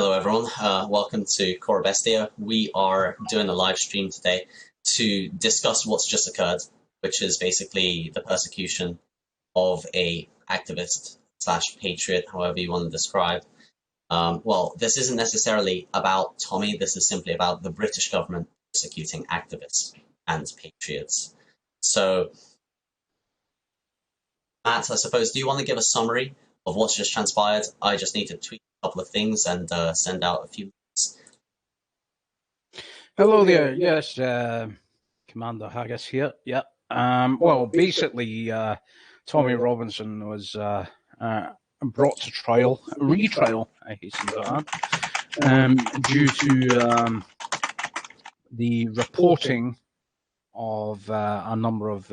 Hello, everyone. Welcome to CorBestia. We are doing a live stream today to discuss what's just occurred, which is basically the persecution of a activist slash patriot, however you want to describe. Well, this isn't necessarily about Tommy. This is simply about the British government persecuting activists and patriots. So, Matt, I suppose, do you want to give a summary of what's just transpired? I just need to tweet a couple of things and send out a few links. Hello there. Yes, Commander Haggis here. Yep. Well, basically, Tommy Robinson was brought to trial, retrial, I hasten to add, due to the reporting of a number of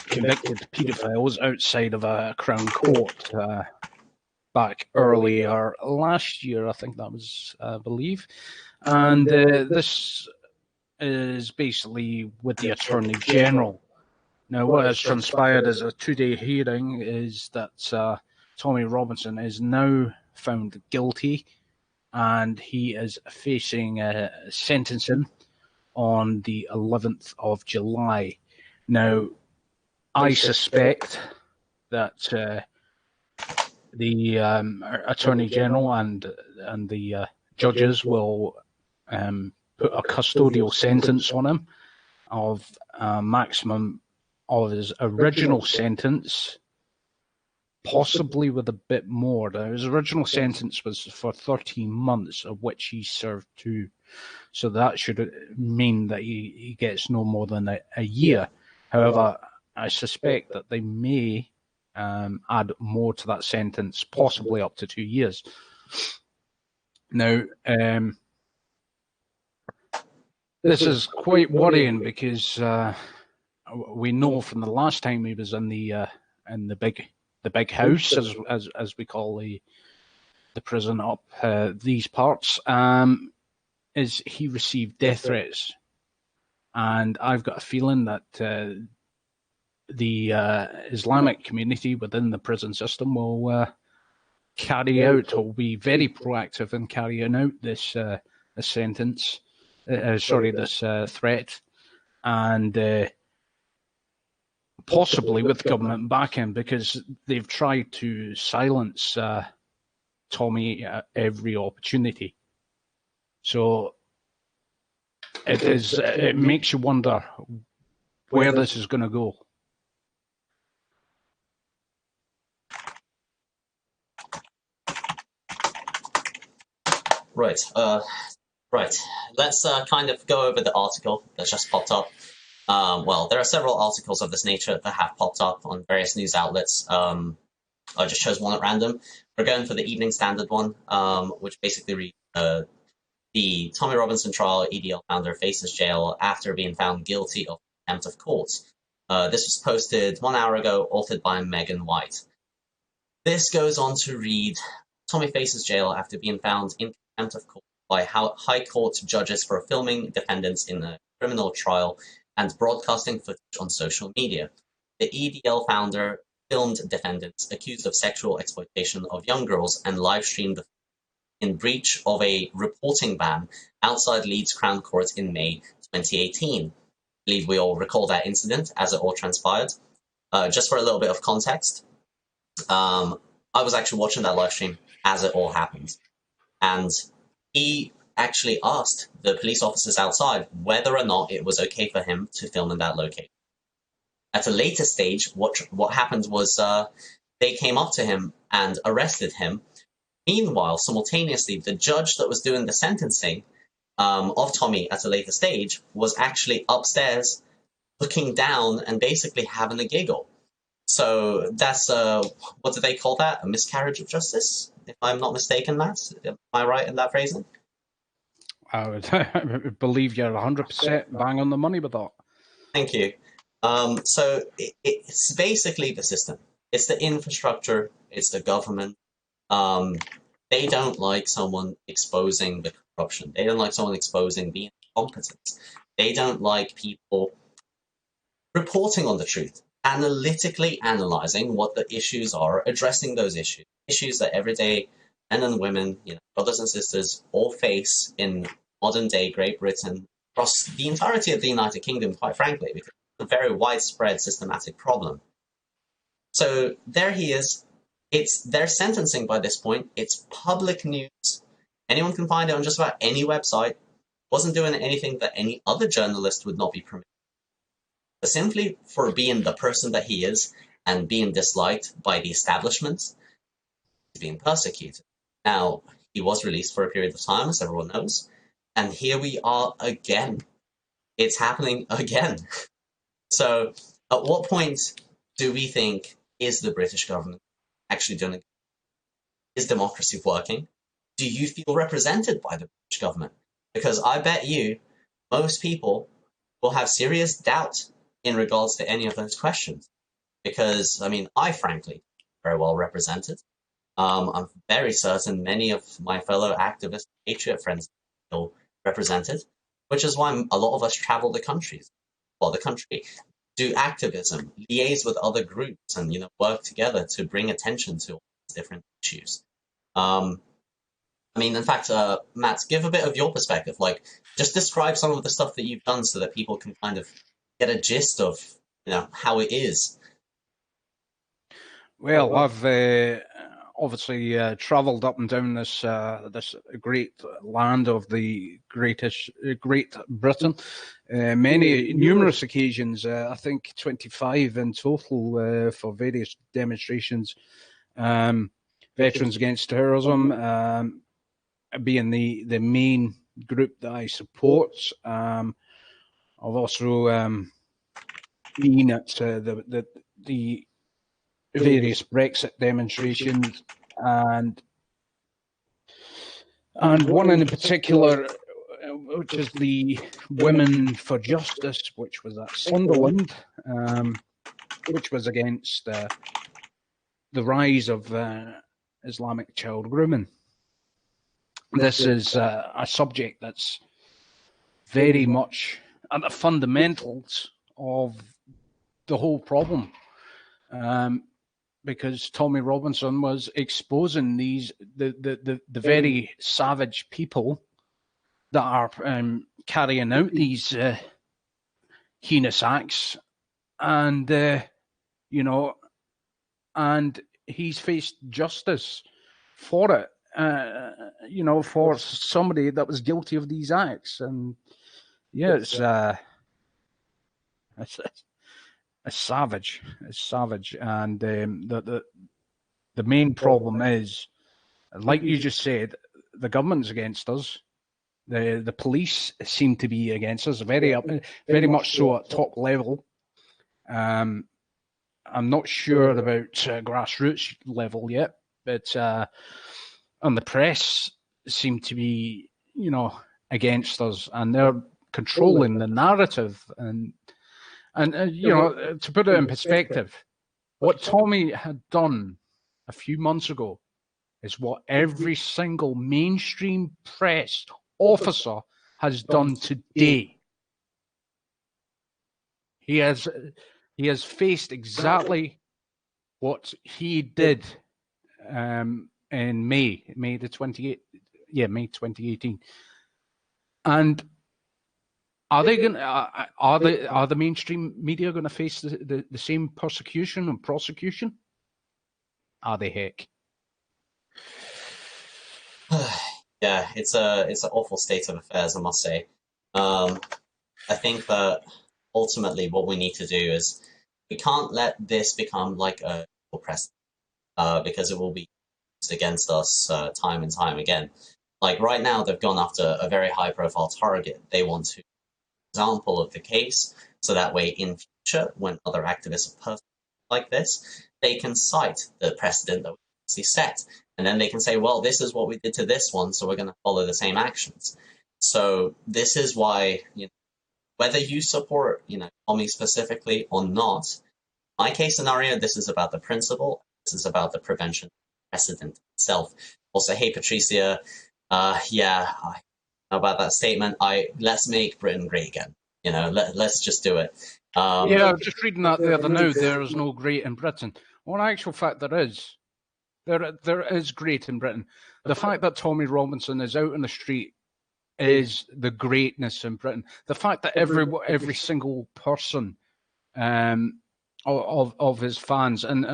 convicted paedophiles outside of a Crown Court back earlier last year. I think that was, I believe. And this is basically with the Attorney General. Now, what has transpired as a two-day hearing is that Tommy Robinson is now found guilty, and he is facing sentencing on the 11th of July. Now, I suspect that the Attorney General and the judges will put a custodial sentence on him of a maximum of his original sentence, possibly with a bit more. Now, his original sentence was for 13 months, of which he served 2. So that should mean that he gets no more than a year. However, I suspect that they may add more to that sentence, possibly up to 2 years. Now, this is quite worrying because we know from the last time he was in the big house, as we call the prison up these parts, is he received death threats, and I've got a feeling that the Islamic community within the prison system will carry out, or be very proactive in carrying out this sentence. This threat, and possibly with government backing, because they've tried to silence Tommy at every opportunity. So it makes you wonder where this is going to go. Right. Right. Let's kind of go over the article that's just popped up. Well, there are several articles of this nature that have popped up on various news outlets. I just chose one at random. We're going for the Evening Standard one, which basically reads, the Tommy Robinson trial, EDL founder faces jail after being found guilty of contempt of court. This was posted 1 hour ago, authored by Megan White. This goes on to read, Tommy faces jail after being found in contempt of court by High Court judges for filming defendants in a criminal trial and broadcasting footage on social media. The EDL founder filmed defendants accused of sexual exploitation of young girls and live-streamed the in breach of a reporting ban outside Leeds Crown Court in May 2018. I believe we all recall that incident as it all transpired. Just for a little bit of context, I was actually watching that live stream as it all happened, and he actually asked the police officers outside whether or not it was okay for him to film in that location. At a later stage, what happened was they came up to him and arrested him. Meanwhile, simultaneously, the judge that was doing the sentencing of Tommy at a later stage was actually upstairs looking down and basically having a giggle. So that's, what do they call that? A miscarriage of justice? If I'm not mistaken, Matt? Am I right in that phrasing? I would believe you're 100% bang on the money with that. Thank you. So it's basically the system. It's the infrastructure. It's the government. They don't like someone exposing the corruption. They don't like someone exposing the incompetence. They don't like people reporting on the truth, analytically analyzing what the issues are, addressing those issues that everyday men and women, brothers and sisters, all face in modern-day Great Britain, across the entirety of the United Kingdom, quite frankly, because it's a very widespread, systematic problem. So there he is. It's their sentencing by this point. It's public news. Anyone can find it on just about any website. Wasn't doing anything that any other journalist would not be permitted. But simply for being the person that he is and being disliked by the establishment, he's being persecuted. Now, he was released for a period of time, as everyone knows, and here we are again. It's happening again. So, at what point do we think is the British government actually doing it? Is democracy working? Do you feel represented by the British government? Because I bet you most people will have serious doubt in regards to any of those questions. Because, I frankly very well represented. I'm very certain many of my fellow activist patriot friends feel represented, which is why a lot of us travel the countries, the country, do activism, liaise with other groups, and work together to bring attention to all these different issues. In fact, Matt, give a bit of your perspective. Just describe some of the stuff that you've done so that people can kind of get a gist of, how it is. Well, I've obviously travelled up and down this great land of the Great Britain, numerous occasions. I think 25 in total for various demonstrations. Veterans Against Terrorism being the main group that I support. I've also been at the various Brexit demonstrations, and one in particular, which is the Women for Justice, which was at Sunderland, which was against the rise of Islamic child grooming. This is a subject that's very much at the fundamentals of the whole problem. Because Tommy Robinson was exposing the very savage people that are carrying out these heinous acts, and and he's faced justice for it, for somebody that was guilty of these acts, and it's savage. It's savage, and the main problem is, like you just said, the government's against us. The police seem to be against us, very much so at top level. I'm not sure about grassroots level yet, but and the press seem to be, against us, and they're controlling the narrative. And to put it in perspective, what Tommy had done a few months ago is what every single mainstream press officer has done today. He has faced exactly what he did in May 2018. And are the mainstream media going to face the same persecution and prosecution? Are they, heck? Yeah, it's an awful state of affairs, I must say. I think that ultimately what we need to do is we can't let this become like a precedent, because it will be used against us time and time again. Like right now, they've gone after a very high-profile target. They want to example of the case, so that way in future, when other activists are like this, they can cite the precedent that we set, and then they can say, well, this is what we did to this one, so we're going to follow the same actions. So this is why, whether you support, Tommy specifically or not, my case scenario, this is about the principle, this is about the prevention precedent itself. Also, hey, Patricia, yeah, I know about that statement. Let's make Britain great again. Let's just do it. Yeah, I was just reading that the other now. There is no great in Britain. Well, in actual fact, there is. There is great in Britain. The fact that Tommy Robinson is out in the street is the greatness in Britain. The fact that every single person of his fans and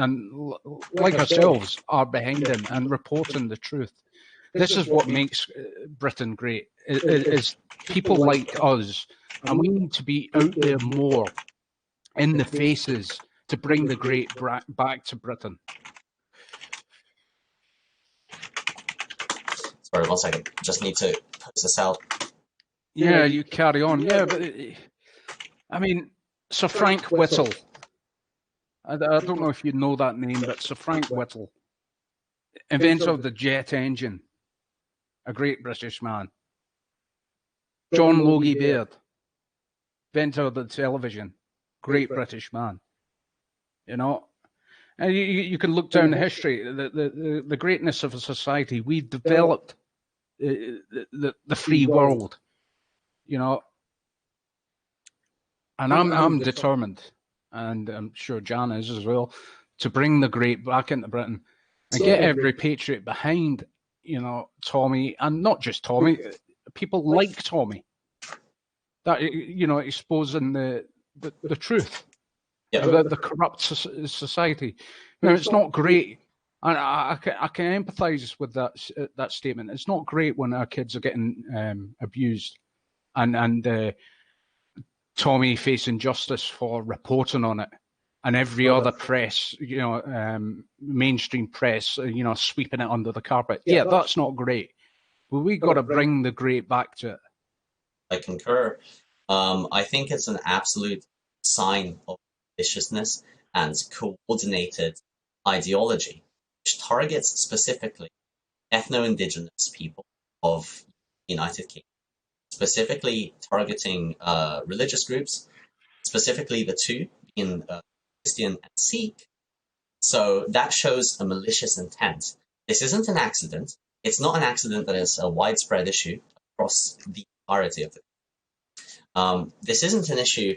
like ourselves are behind him and reporting the truth. This is what makes Britain great. Is people like us, and we need to be out there more in the faces to bring the great back to Britain. Sorry, 1 second. Just need to post this out. Yeah, you carry on. Yeah, but I mean, Sir Frank Whittle. I don't know if you know that name, but Sir Frank Whittle, inventor of the jet engine, a great British man. John Logie Baird, inventor of the television, great British man. You know, and you can look down the history, the greatness of a society. We developed the free world, you know, and I'm determined, and I'm sure Jan is as well, to bring the great back into Britain and get every patriot behind, you know, Tommy, and not just Tommy, people like Tommy, that, you know, exposing the truth, the corrupt society. You know, it's not great. And I can empathise with that statement. It's not great when our kids are getting abused, and Tommy facing justice for reporting on it, and every other press, you know, mainstream press, you know, sweeping it under the carpet. Yeah, that's not great. But we got to bring the great back to it. I concur. I think it's an absolute sign of viciousness and coordinated ideology, which targets specifically ethno-indigenous people of the United Kingdom, specifically targeting religious groups, specifically the two being Christian and Sikh. So that shows a malicious intent. This isn't an accident. It's not an accident that is a widespread issue across the entirety of it. This isn't an issue,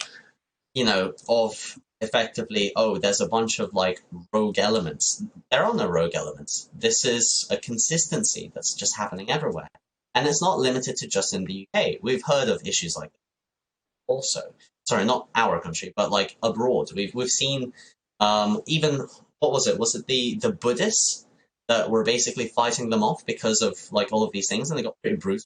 you know, of effectively, oh, there's a bunch of like rogue elements. There are no rogue elements. This is a consistency that's just happening everywhere. And it's not limited to just in the UK. We've heard of issues like that also. Sorry, not our country, but like abroad. We've seen even, what was it? Was it the Buddhists that were basically fighting them off because of like all of these things, and they got pretty brutal,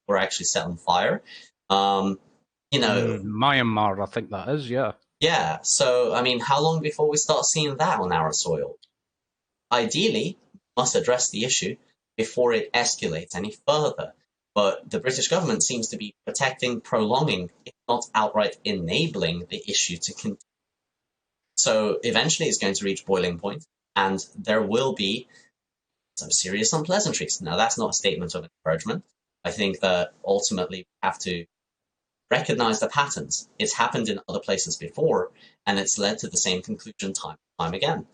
were actually set on fire. You know, Myanmar, I think that is, yeah. Yeah, so, I mean, how long before we start seeing that on our soil? Ideally, we must address the issue before it escalates any further. But the British government seems to be protecting, prolonging, if not outright enabling the issue to continue. So eventually it's going to reach boiling point, and there will be some serious unpleasantries. Now, that's not a statement of encouragement. I think that ultimately we have to recognize the patterns. It's happened in other places before, and it's led to the same conclusion time and time again.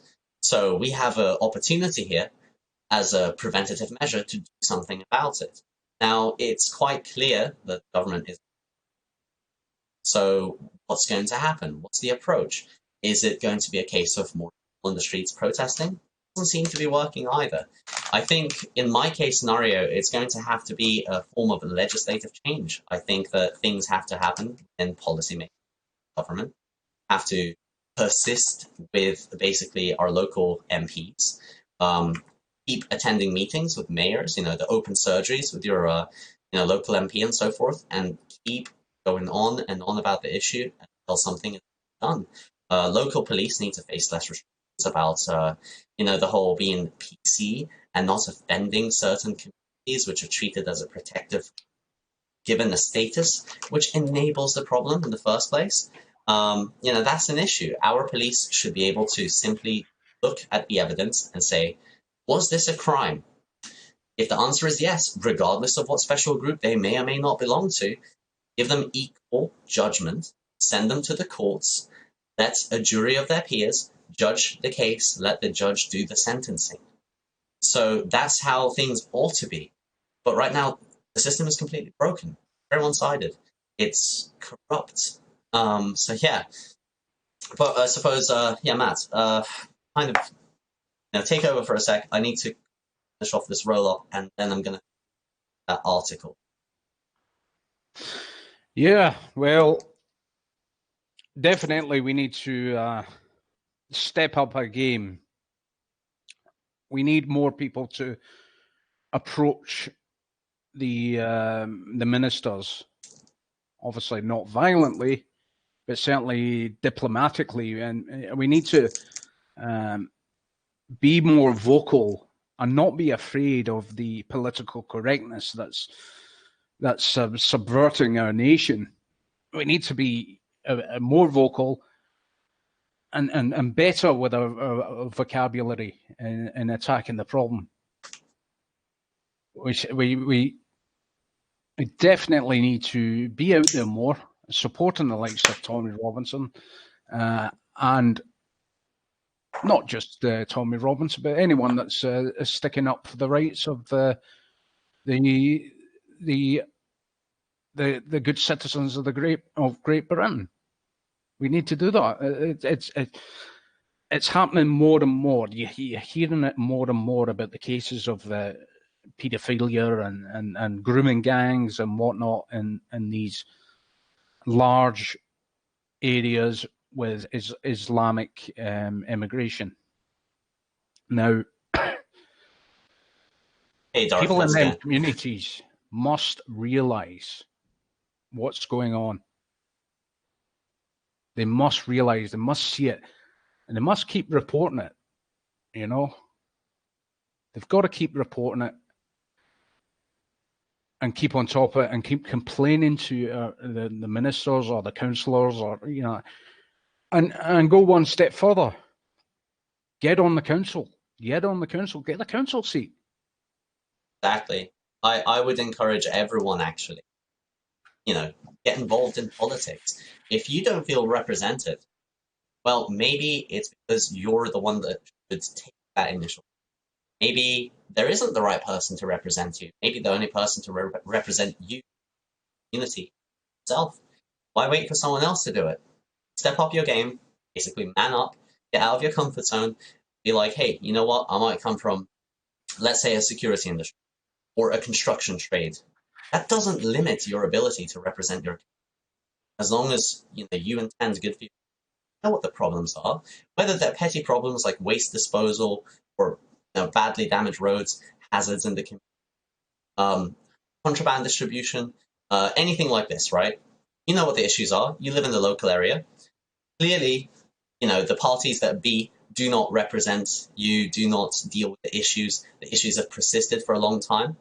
So we have an opportunity here as a preventative measure to do something about it. Now, it's quite clear that the government is. So what's going to happen? What's the approach? Is it going to be a case of more people in the streets protesting? Doesn't seem to be working either. I think in my case scenario, it's going to have to be a form of legislative change. I think that things have to happen in policymaking, government, have to persist with basically our local MPs, keep attending meetings with mayors, you know, the open surgeries with your local MP and so forth, and keep going on and on about the issue until something is done. Local police need to face less restrictions about, the whole being PC and not offending certain communities which are treated as a protective, given a status which enables the problem in the first place. That's an issue. Our police should be able to simply look at the evidence and say, was this a crime? If the answer is yes, regardless of what special group they may or may not belong to, give them equal judgment, send them to the courts, let a jury of their peers judge the case, let the judge do the sentencing. So that's how things ought to be. But right now, the system is completely broken, very one-sided. It's corrupt. So yeah. But I suppose, Matt, kind of take over for a sec. I need to finish off this roll-up, and then I'm going to that article. Yeah, well, definitely we need to step up our game. We need more people to approach the ministers, obviously not violently, but certainly diplomatically, and we need to be more vocal and not be afraid of the political correctness that's subverting our nation. We need to be more vocal and better with our vocabulary in attacking the problem. We definitely need to be out there more, supporting the likes of Tommy Robinson, and not just Tommy Robinson, but anyone that's sticking up for the rights of the good citizens of Great Britain. We need to do that. It's happening more and more. You're hearing it more and more about the cases of paedophilia and grooming gangs and whatnot in these large areas with Islamic immigration. Now, people in them communities must realize what's going on. They must realize, they must see it, and they must keep reporting it. You know, they've got to keep reporting it and keep on top of it and keep complaining to the ministers or the councillors, or and go one step further. Get on the council. Get on the council. Get the council seat. Exactly. I would encourage everyone, actually, get involved in politics. If you don't feel represented, well, maybe it's because you're the one that should take that initial. Maybe there isn't the right person to represent you. Maybe the only person to represent you, community, itself. Why wait for someone else to do it? Step up your game, basically man up, get out of your comfort zone, be like, hey, you know what? I might come from, let's say, a security industry or a construction trade. That doesn't limit your ability to represent your, as long as you intend good for you. Know what the problems are, whether they're petty problems like waste disposal or badly damaged roads, hazards in the community, contraband distribution, anything like this, right? You know what the issues are. You live in the local area. Clearly, the parties that do not represent you, do not deal with the issues. The issues have persisted for a long time.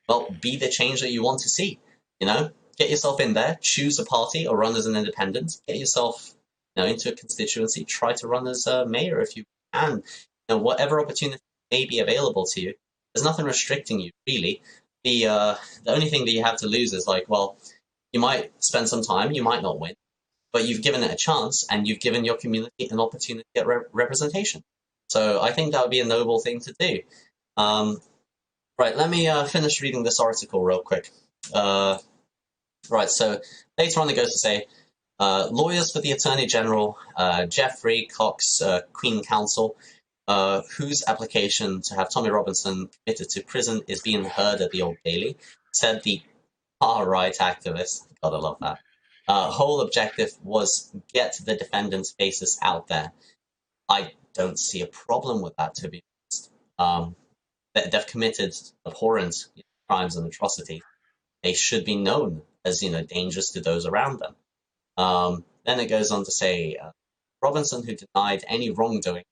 Well, be the change that you want to see. Get yourself in there, choose a party or run as an independent, get yourself into a constituency, try to run as a mayor if you can. Whatever opportunity may be available to you, there's nothing restricting you, really. The only thing that you have to lose is you might spend some time, you might not win, but you've given it a chance and you've given your community an opportunity to get representation. So I think that would be a noble thing to do. Right, let me finish reading this article real quick. Right, so later on it goes to say, lawyers for the Attorney General, Geoffrey Cox, Queen Counsel, whose application to have Tommy Robinson committed to prison is being heard at the Old Bailey, said the far-right activist, gotta love that, whole objective was get the defendant's faces out there. I don't see a problem with that, to be honest. They've committed abhorrent crimes and atrocities. They should be known as dangerous to those around them. Then it goes on to say, Robinson, who denied any wrongdoing,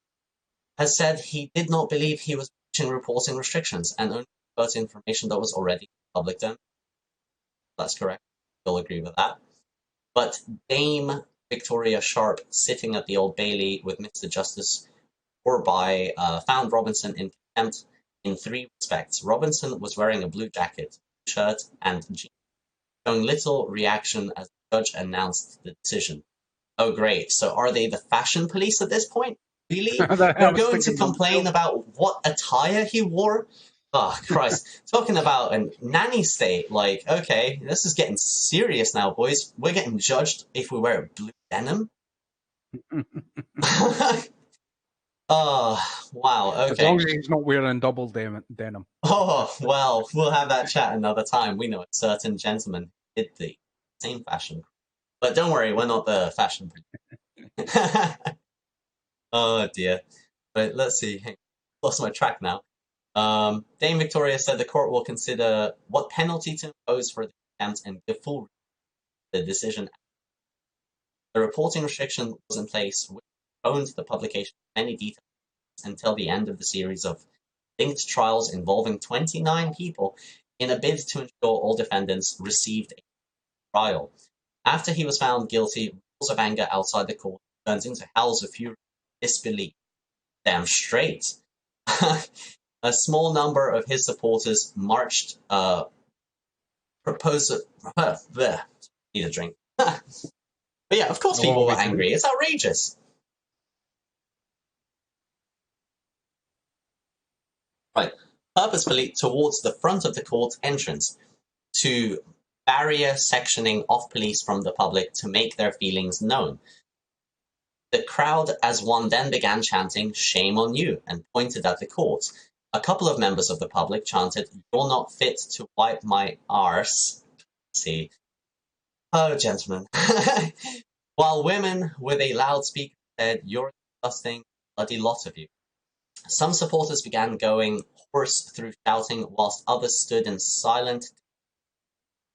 has said he did not believe he was breaching reporting restrictions and only referred to information that was already public domain. That's correct. You'll agree with that. But Dame Victoria Sharp, sitting at the Old Bailey with Mr. Justice Orby, found Robinson in contempt in 3 respects. Robinson was wearing a blue jacket, shirt, and jeans, showing little reaction as the judge announced the decision. Oh, great. So are they the fashion police at this point? Really? They're going to complain about what attire he wore? Oh, Christ. Talking about a nanny state, okay, this is getting serious now, boys. We're getting judged if we wear blue denim? Oh, wow. As Okay. long as he's not wearing double denim. Oh, well, we'll have that chat another time. We know a certain gentleman did the same fashion. But don't worry, we're not the fashion. Oh, dear. But let's see. Lost my track now. Dame Victoria said the court will consider what penalty to impose for the contempt and give full the decision. The reporting restriction was in place, which owned the publication of many details until the end of the series of linked trials involving 29 people in a bid to ensure all defendants received a trial. After he was found guilty, roars of anger outside the court turned into howls of fury and disbelief. Damn straight. A small number of his supporters marched need a drink. But yeah, of course people were angry. It's outrageous. Right. Purposefully towards the front of the court entrance to barrier sectioning off police from the public to make their feelings known. The crowd as one then began chanting, "Shame on you," and pointed at the court. A couple of members of the public chanted, "You're not fit to wipe my arse." See. Oh, gentlemen. While women with a loudspeaker said, "You're a disgusting, bloody lot of you." Some supporters began going hoarse through shouting, whilst others stood in silent.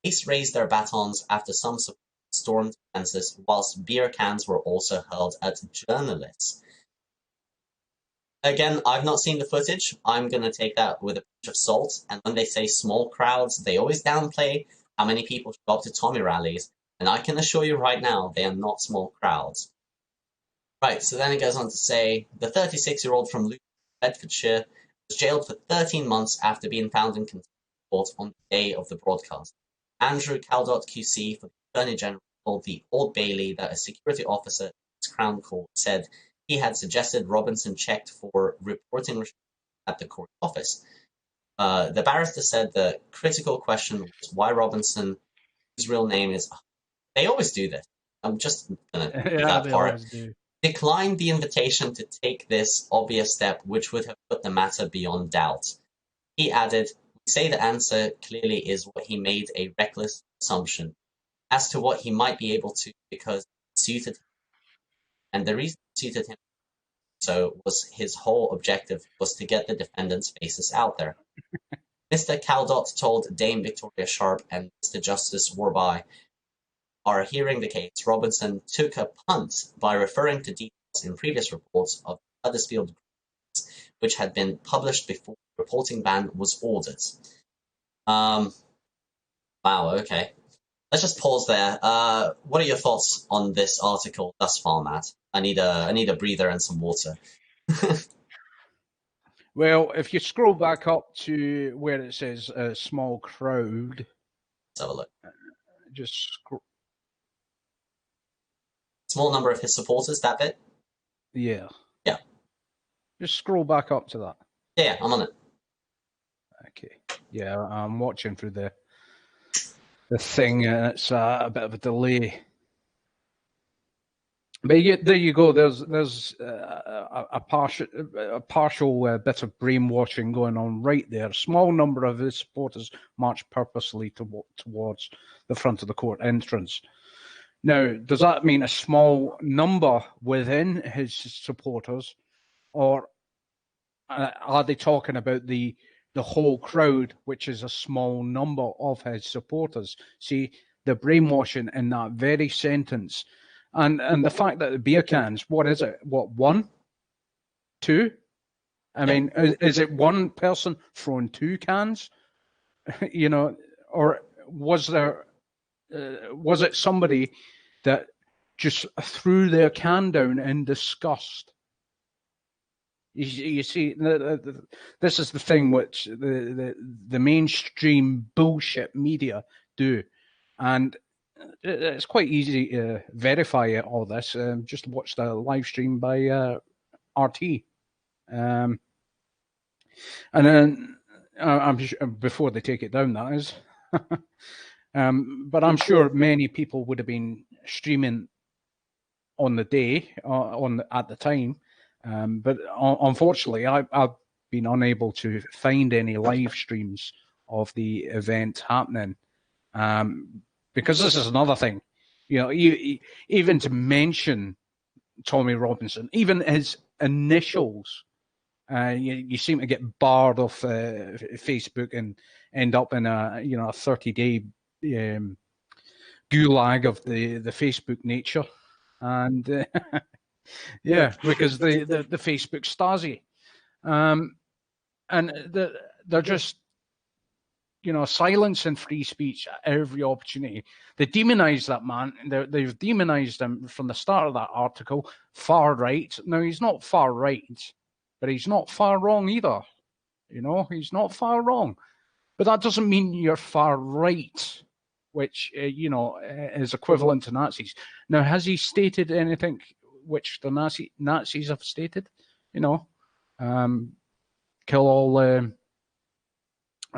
Police raised their batons after some supporters stormed fences, whilst beer cans were also hurled at journalists. Again, I've not seen the footage. I'm going to take that with a pinch of salt. And when they say small crowds, they always downplay how many people show up to Tommy rallies. And I can assure you right now, they are not small crowds. Right, so then it goes on to say, the 36-year-old from Luton, Bedfordshire, was jailed for 13 months after being found in contempt of court on the day of the broadcast. Andrew Caldott QC for the Attorney General told the Old Bailey that a security officer at the Crown Court said he had suggested Robinson checked for reporting at the court office. The barrister said the critical question was why Robinson, whose real name is... They always do this. I'm just going to do that part. Declined the invitation to take this obvious step, which would have put the matter beyond doubt. He added, "We say the answer clearly is what he made a reckless assumption as to what he might be able to because it suited him. And the reason it suited him so was his whole objective was to get the defendants' faces out there." Mr. Caldott told Dame Victoria Sharp and Mr. Justice Warby are hearing the case. Robinson took a punt by referring to details in previous reports of Huddersfield, which had been published before the reporting ban was ordered. Wow, okay. Let's just pause there. What are your thoughts on this article thus far, Matt? I need a breather and some water. Well, if you scroll back up to where it says a small crowd, let's have a look. Just scroll. Small number of his supporters, that bit? Yeah. Yeah. Just scroll back up to that. Yeah, I'm on it. Okay. Yeah, I'm watching through the thing, and it's a bit of a delay. But there you go. There's a partial bit of brainwashing going on right there. A small number of his supporters marched purposely towards the front of the court entrance. Now, does that mean a small number within his supporters, or are they talking about the whole crowd, which is a small number of his supporters? See, the brainwashing in that very sentence. And the fact that the beer cans, what is it? What, 1? 2? I mean, is it one person throwing 2 cans? You know, or was it somebody that just threw their can down in disgust? You see, this is the thing which the mainstream bullshit media do, and it's quite easy to verify all this. Just watch the live stream by RT, and then I'm before they take it down. That is, but I'm sure many people would have been streaming on the day, at the time, But unfortunately, I've been unable to find any live streams of the event happening, because this is another thing. You know, even to mention Tommy Robinson, even his initials, you seem to get barred off Facebook and end up in a 30-day gulag of the Facebook nature, and yeah, because the Facebook Stasi, and they're just silencing free speech at every opportunity. They demonize that man. They've demonized him from the start of that article. Far right. Now, he's not far right, but he's not far wrong either. He's not far wrong. But that doesn't mean you're far right, which, is equivalent to Nazis. Now, has he stated anything which the Nazis have stated? Kill all...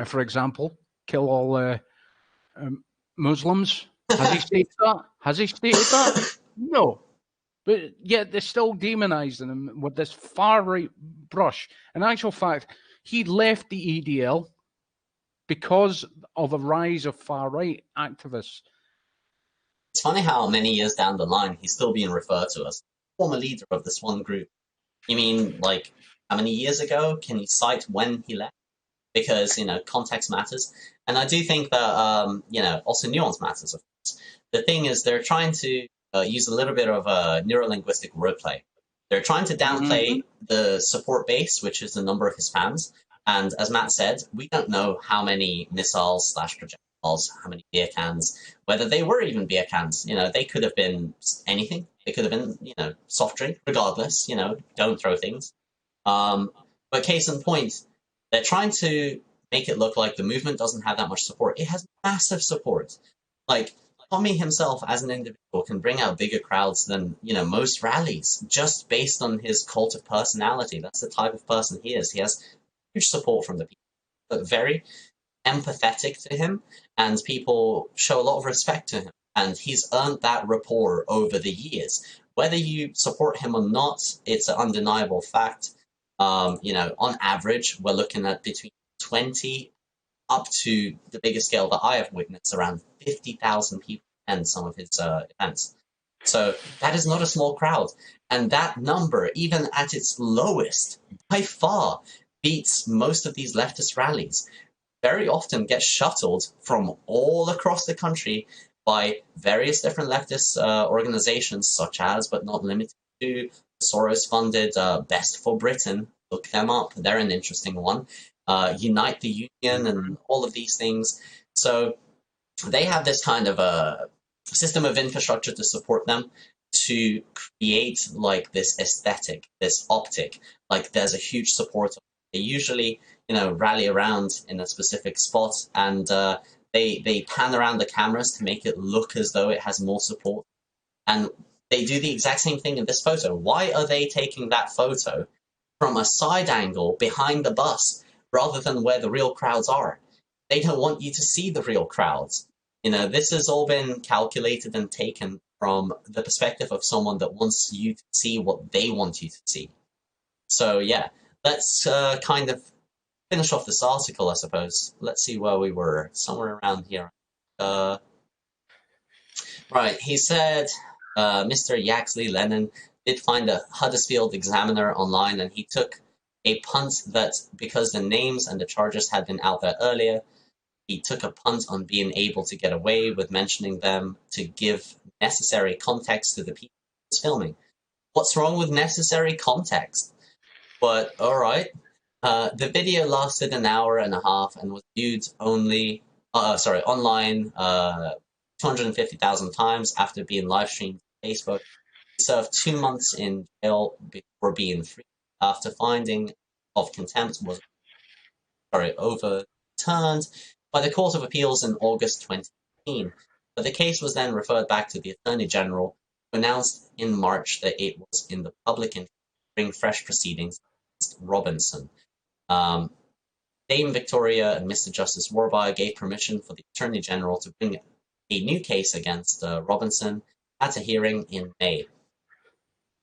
for example, kill all Muslims. Has he stated that? Has he stated that? No. But yet they're still demonizing him with this far right brush. In actual fact, he left the EDL because of a rise of far right activists. It's funny how many years down the line he's still being referred to as former leader of this one group. You mean, like, how many years ago? Can you cite when he left? Because, context matters. And I do think that, also nuance matters, of course. The thing is, they're trying to use a little bit of a neurolinguistic wordplay. They're trying to downplay the support base, which is the number of his fans. And as Matt said, we don't know how many missiles / projectiles, how many beer cans, whether they were even beer cans. They could have been anything. They could have been, soft drink, regardless. Don't throw things. But case in point, they're trying to make it look like the movement doesn't have that much support. It has massive support. Like, Tommy himself as an individual can bring out bigger crowds than, most rallies, just based on his cult of personality. That's the type of person he is. He has huge support from the people, but very empathetic to him, and people show a lot of respect to him. And he's earned that rapport over the years. Whether you support him or not, it's an undeniable fact. On average, we're looking at between 20 up to the biggest scale that I have witnessed, around 50,000 people attend some of his events. So that is not a small crowd. And that number, even at its lowest, by far beats most of these leftist rallies. Very often gets shuttled from all across the country by various different leftist organizations, such as, but not limited to, Soros-funded Best for Britain. Look them up. They're an interesting one. Unite the Union and all of these things. So they have this kind of a system of infrastructure to support them, to create like this aesthetic, this optic, like there's a huge support. They usually, rally around in a specific spot, and they pan around the cameras to make it look as though it has more support. And they do the exact same thing in this photo. Why are they taking that photo from a side angle behind the bus rather than where the real crowds are? They don't want you to see the real crowds. This has all been calculated and taken from the perspective of someone that wants you to see what they want you to see. So yeah, let's kind of finish off this article, I suppose. Let's see where we were. Somewhere around here. Right, he said Mr. Yaxley Lennon did find a Huddersfield Examiner online, and he took a punt that, because the names and the charges had been out there earlier, he took a punt on being able to get away with mentioning them to give necessary context to the people he was filming. What's wrong with necessary context? But all right. The video lasted an hour and a half and was viewed online 250,000 times after being live streamed on Facebook. He served 2 months in jail before being free after finding of contempt was overturned by the Court of Appeals in August 2018. But the case was then referred back to the Attorney General, who announced in March that it was in the public interest to bring fresh proceedings against Robinson. Dame Victoria and Mr. Justice Warby gave permission for the Attorney General to bring a new case against Robinson at a hearing in May.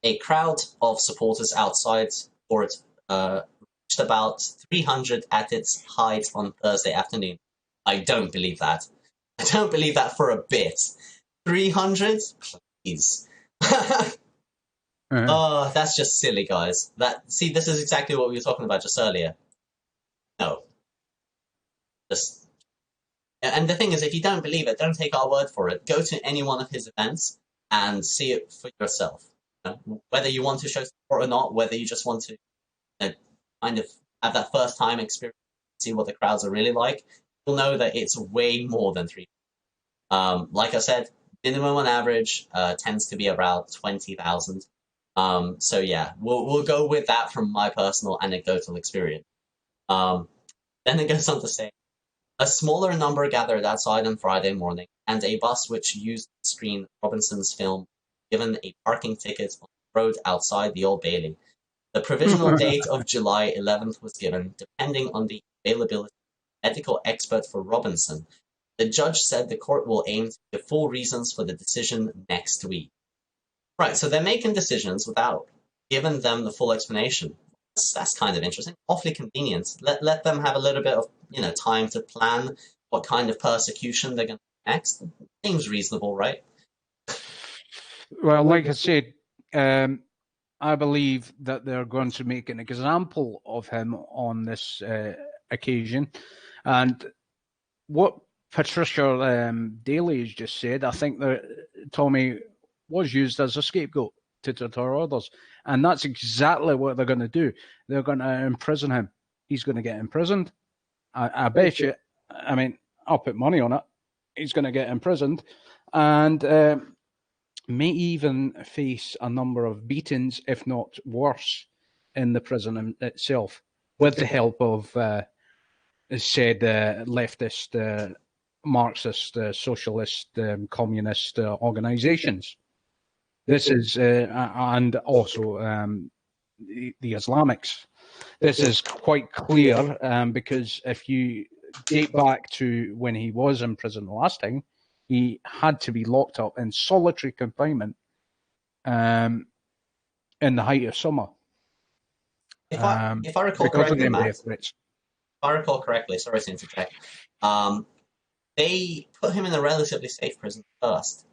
a crowd of supporters outside court reached about 300 at its height on Thursday afternoon. I don't believe that. I don't believe that for a bit. 300? Please. Oh, that's just silly, guys. See, this is exactly what we were talking about just earlier. No. Just, and the thing is, if you don't believe it, don't take our word for it. Go to any one of his events and see it for yourself. Whether you want to show support or not, whether you just want to kind of have that first time experience, see what the crowds are really like, you'll know that it's way more than 3. Like I said, minimum on average tends to be about 20,000. So yeah, we'll go with that from my personal anecdotal experience. Then it goes on to say, a smaller number gathered outside on Friday morning, and a bus which used to screen Robinson's film given a parking ticket on the road outside the Old Bailey. The provisional date of July 11th was given, depending on the availability of a medical expert for Robinson. The judge said the court will aim to give full reasons for the decision next week. Right, so they're making decisions without giving them the full explanation. That's kind of interesting. Awfully convenient. Let them have a little bit of time to plan what kind of persecution they're going to do next. Seems reasonable, right? Well, like I said, I believe that they're going to make an example of him on this occasion. And what Patricia Daly has just said, I think that Tommy was used as a scapegoat to deter others. And that's exactly what they're going to do. They're going to imprison him. He's going to get imprisoned. I bet you, I mean, I'll put money on it. He's going to get imprisoned. And may even face a number of beatings, if not worse, in the prison itself, with the help of, said, leftist, Marxist, socialist, communist organizations. This is, and also the Islamics. This is quite clear because if you date back to when he was in prison the last time, he had to be locked up in solitary confinement in the height of summer. If I recall correctly, Matt, if I recall correctly, sorry to interject, they put him in a relatively safe prison first.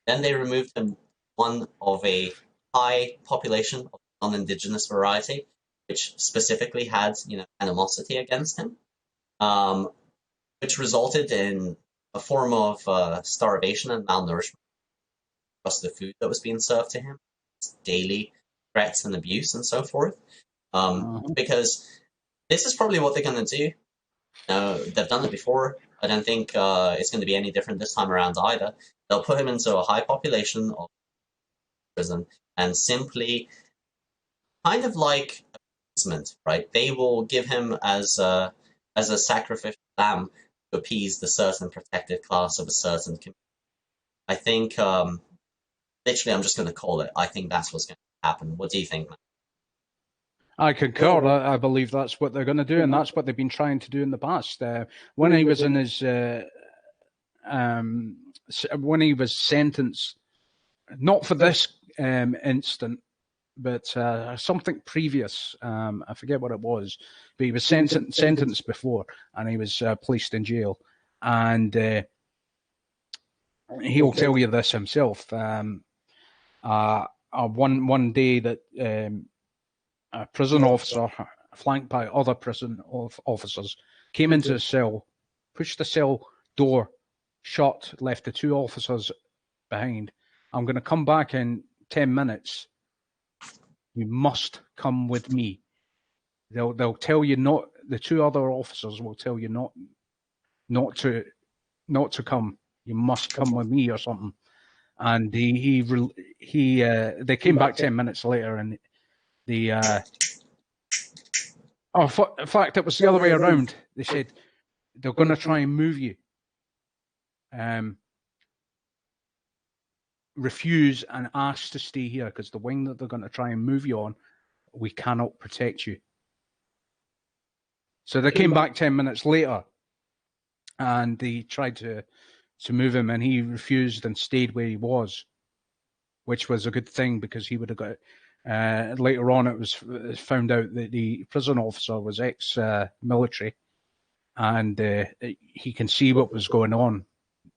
Then they removed him one of a high population of non-indigenous variety, which specifically had animosity against him, which resulted in a form of starvation and malnourishment across the food that was being served to him, daily threats and abuse and so forth. Because this is probably what they're going to do. They've done it before. I don't think it's going to be any different this time around either. They'll put him into a high population of prison and simply kind of like appeasement, right? They will give him as a sacrificial lamb to appease the certain protected class of a certain community. I think, literally, I'm just going to call it. I think that's what's going to happen. What do you think, man? I concur. I believe that's what they're going to do, and that's what they've been trying to do in the past. When he was in his, when he was sentenced, not for this instant, but something previous. I forget what it was, but he was sentenced before, and he was placed in jail. And he'll tell you this himself. One day that a prison officer, flanked by other prison officers, came into the cell, pushed the cell door shut, left the 2 officers behind. I'm going to come back in 10 minutes. You must come with me. They'll tell you not. The 2 other officers will tell you not to come. You must come with me or something. And they came back 10 minutes later, and the in fact, it was the other way around. They said they're going to try and move you. Refuse and ask to stay here because the wing that they're going to try and move you on, we cannot protect you. So they came back 10 minutes later, and they tried to move him, and he refused and stayed where he was. which was a good thing because he would have got. Later on, it was found out that the prison officer was ex-military, and he can see what was going on.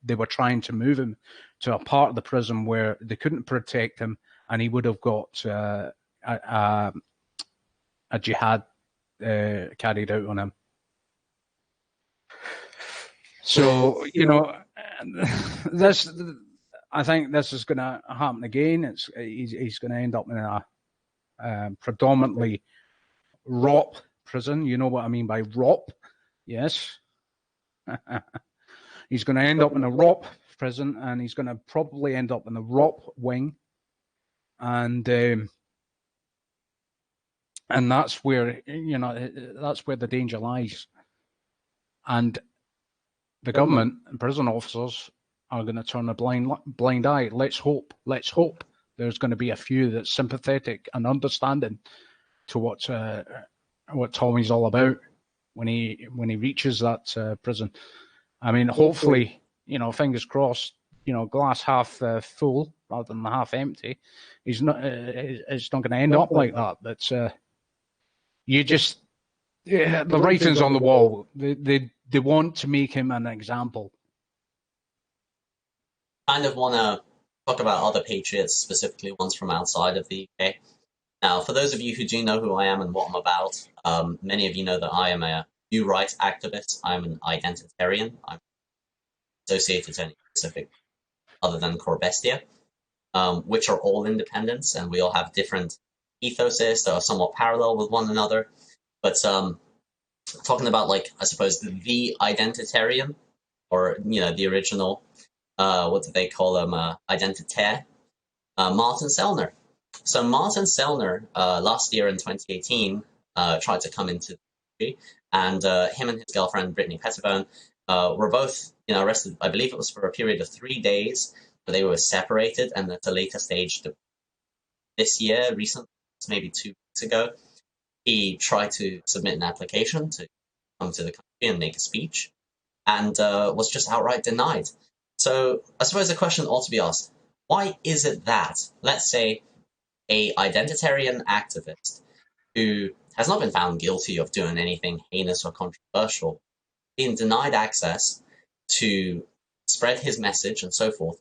They were trying to move him to a part of the prison where they couldn't protect him, and he would have got a jihad carried out on him. So, this, I think this is going to happen again. He's going to end up in a predominantly ROP prison. You know what I mean by ROP? Yes. He's going to end up in a ROP prison, and he's going to probably end up in the ROP wing. And that's where, that's where the danger lies. And the government and prison officers are going to turn a blind eye. Let's hope there's going to be a few that's sympathetic and understanding to what Tommy's all about when he reaches that prison. I mean, hopefully, fingers crossed, glass half full rather than half empty. It's not going to end up like that. But the writing's on the wall. They want to make him an example. Kind of want to talk about other patriots, specifically ones from outside of the UK. Now, for those of you who do know who I am and what I'm about, many of you know that I am a new rights activist. I'm an identitarian. I'm associated to any specific other than CorBestia, which are all independents, and we all have different ethoses that are somewhat parallel with one another. But talking about, I suppose, the identitarian, or, the original, what do they call them, identitaire, Martin Sellner. So Martin Sellner, last year in 2018, tried to come into the country, and him and his girlfriend, Brittany Pettibone, were both arrested. I believe it was for a period of 3 days, but they were separated, and at a later stage this year, recently, maybe 2 weeks ago, he tried to submit an application to come to the country and make a speech, and was just outright denied. So I suppose the question ought to be asked, why is it that, let's say, a identitarian activist who has not been found guilty of doing anything heinous or controversial, being denied access to spread his message and so forth,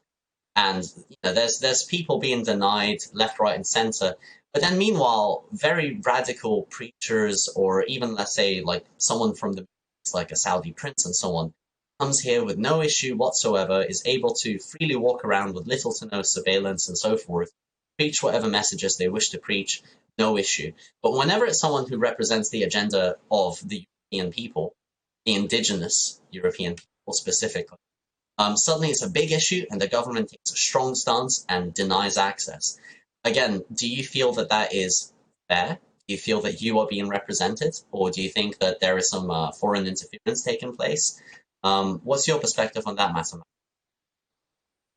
and there's people being denied left, right, and center. But then meanwhile, very radical preachers, or even, let's say, someone from like a Saudi prince and so on, comes here with no issue whatsoever, is able to freely walk around with little to no surveillance and so forth, preach whatever messages they wish to preach, no issue. But whenever it's someone who represents the agenda of the European people, the indigenous European people specifically, suddenly it's a big issue, and the government takes a strong stance and denies access. Again, do you feel that that is fair? Do you feel that you are being represented? Or do you think that there is some foreign interference taking place? What's your perspective on that matter?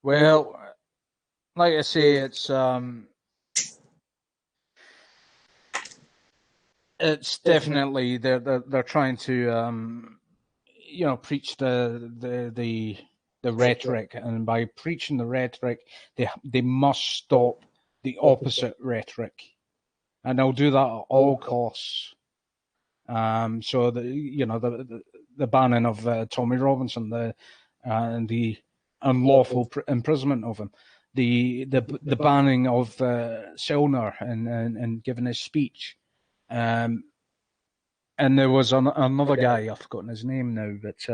Well, like I say, it's definitely they're trying to preach the rhetoric, and by preaching the rhetoric, they must stop the opposite rhetoric, and they'll do that at all costs. So the banning of Tommy Robinson, and the unlawful imprisonment of him, the banning of Sellner and giving his speech, and there was another guy, I've forgotten his name now, but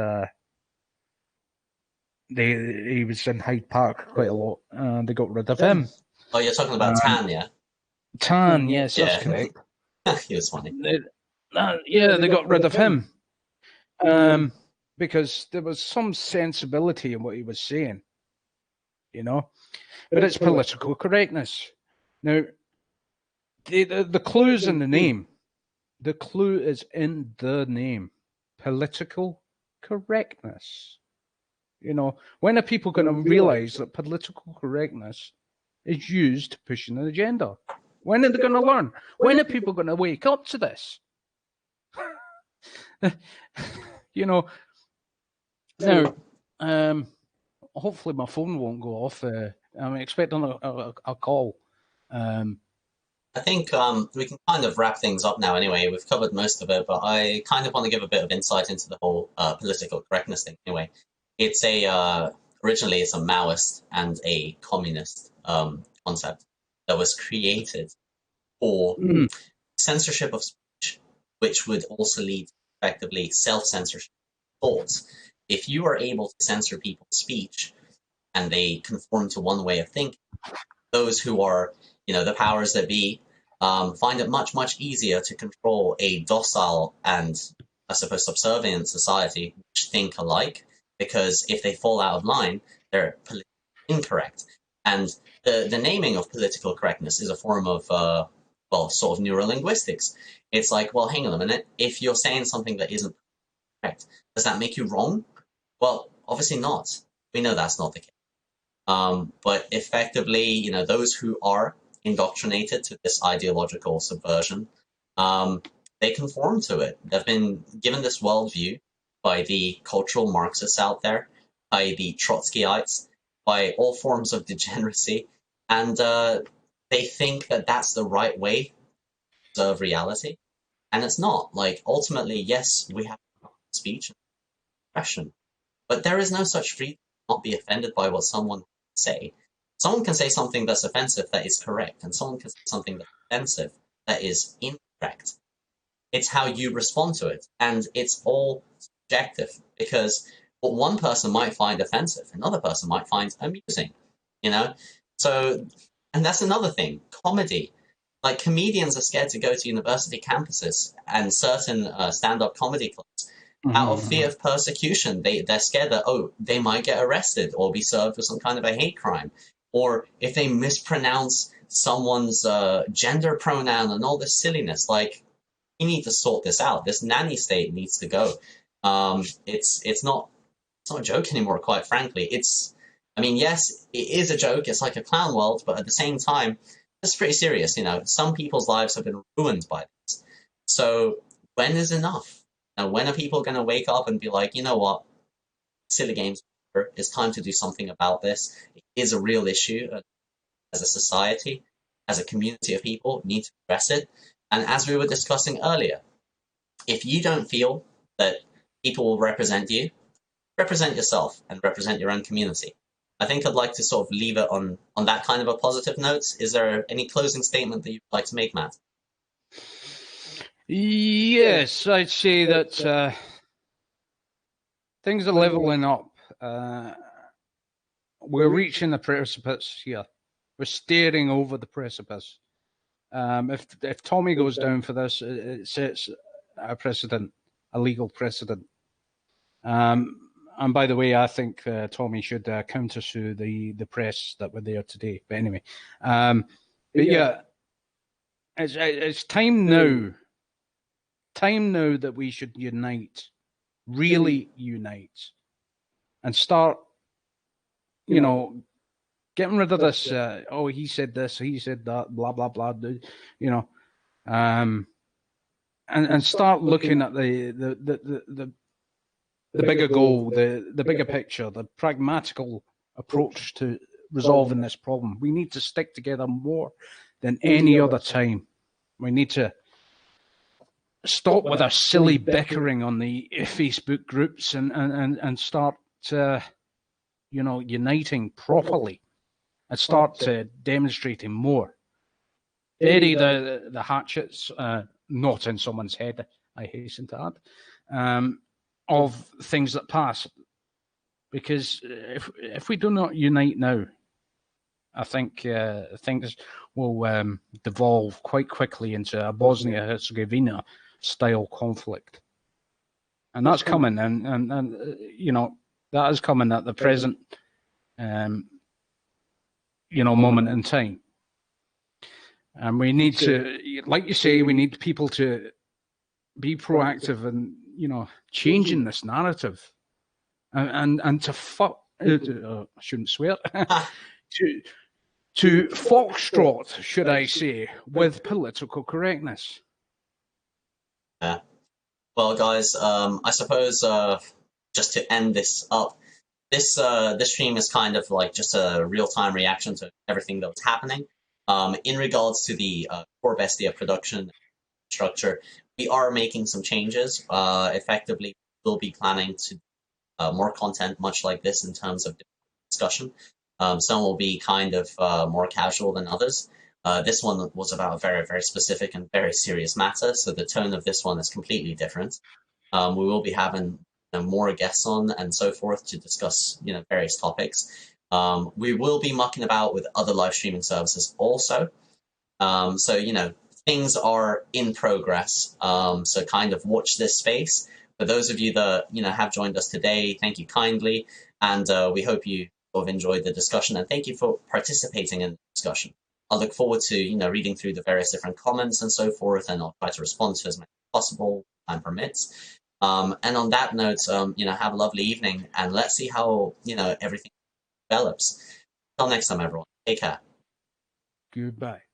he was in Hyde Park quite a lot. They got rid of him. Oh, you're talking about Tan, yeah? Tan, yes, that's correct. He was funny. They got rid of him because there was some sensibility in what he was saying, but it's political correctness. Now, the clue's in the name. The clue is in the name. Political correctness. When are people going to realize that political correctness is used to push an agenda? When are they going to learn? When are people going to wake up to this? Now, hopefully my phone won't go off I'm expecting a call. I think we can kind of wrap things up now anyway. We've covered most of it, but I kind of want to give a bit of insight into the whole political correctness thing anyway. It's originally it's a Maoist and a communist concept that was created for censorship of speech, which would also lead to effectively self-censorship of thoughts. If you are able to censor people's speech and they conform to one way of thinking, those who are, the powers that be, find it much, much easier to control a docile and, I suppose, subservient society which think alike, because if they fall out of line, they're politically incorrect. And the naming of political correctness is a form of, sort of neurolinguistics. It's like, well, hang on a minute. If you're saying something that isn't correct, does that make you wrong? Well, obviously not. We know that's not the case. But effectively, those who are indoctrinated to this ideological subversion, they conform to it. They've been given this worldview by the cultural Marxists out there, by the Trotskyites, by all forms of degeneracy, and they think that that's the right way to observe reality, and it's not. Like, ultimately, yes, we have speech and expression, but there is no such freedom to not be offended by what someone say. Someone can say something that's offensive that is correct, and someone can say something that's offensive that is incorrect. It's how you respond to it, and it's all subjective, because what one person might find offensive, another person might find amusing, So, and that's another thing, comedy. Like, comedians are scared to go to university campuses and certain stand-up comedy clubs out of fear of persecution. They're scared that, they might get arrested or be served with some kind of a hate crime. Or if they mispronounce someone's gender pronoun and all this silliness, like, we need to sort this out. This nanny state needs to go. It's not a joke anymore, quite frankly. Yes, it is a joke. It's like a clown world, but at the same time, it's pretty serious. Some people's lives have been ruined by this. So when is enough? Now, when are people going to wake up and be like, you know what, silly games, it's time to do something about this. It is a real issue as a society, as a community of people, need to address it. And as we were discussing earlier, if you don't feel that people will represent you, represent yourself and represent your own community. I think I'd like to sort of leave it on that kind of a positive note. Is there any closing statement that you'd like to make, Matt? Yes, I'd say that things are leveling up. We're reaching the precipice here. We're staring over the precipice. If Tommy goes down for this, it sets a precedent, a legal precedent. And by the way, I think Tommy should countersue the press that were there today. But anyway, it's time now. Time now that we should unite, really unite, and start, getting rid of this. He said this, he said that, blah blah blah. And start looking at the bigger goal, the bigger picture, the pragmatical approach to resolving this problem. We need to stick together more than any other time. We need to stop with our silly bickering on the Facebook groups and start uniting properly and start demonstrating more. Bury the hatchets, not in someone's head, I hasten to add, of things that pass. Because if we do not unite now, I think things will devolve quite quickly into a Bosnia-Herzegovina style conflict. And that's coming, and that is coming at the present moment in time. And we need to, like you say, we need people to be proactive and changing this narrative, and to I shouldn't swear, to foxtrot, should I say, with political correctness. Yeah. Well, guys, I suppose just to end this up, this stream is kind of like just a real-time reaction to everything that was happening. In regards to the CorBestia production structure, we are making some changes. Effectively, we'll be planning to more content much like this in terms of discussion. Some will be kind of more casual than others. This one was about a very, very specific and very serious matter, so the tone of this one is completely different. We will be having more guests on and so forth to discuss, various topics. We will be mucking about with other live streaming services also. So, things are in progress. So kind of watch this space. For those of you that, have joined us today, thank you kindly. And we hope you have enjoyed the discussion, and thank you for participating in the discussion. I look forward to, reading through the various different comments and so forth, and I'll try to respond to as many as possible, time permits. And on that note, have a lovely evening, and let's see how, everything develops. Till next time, everyone. Take care. Goodbye.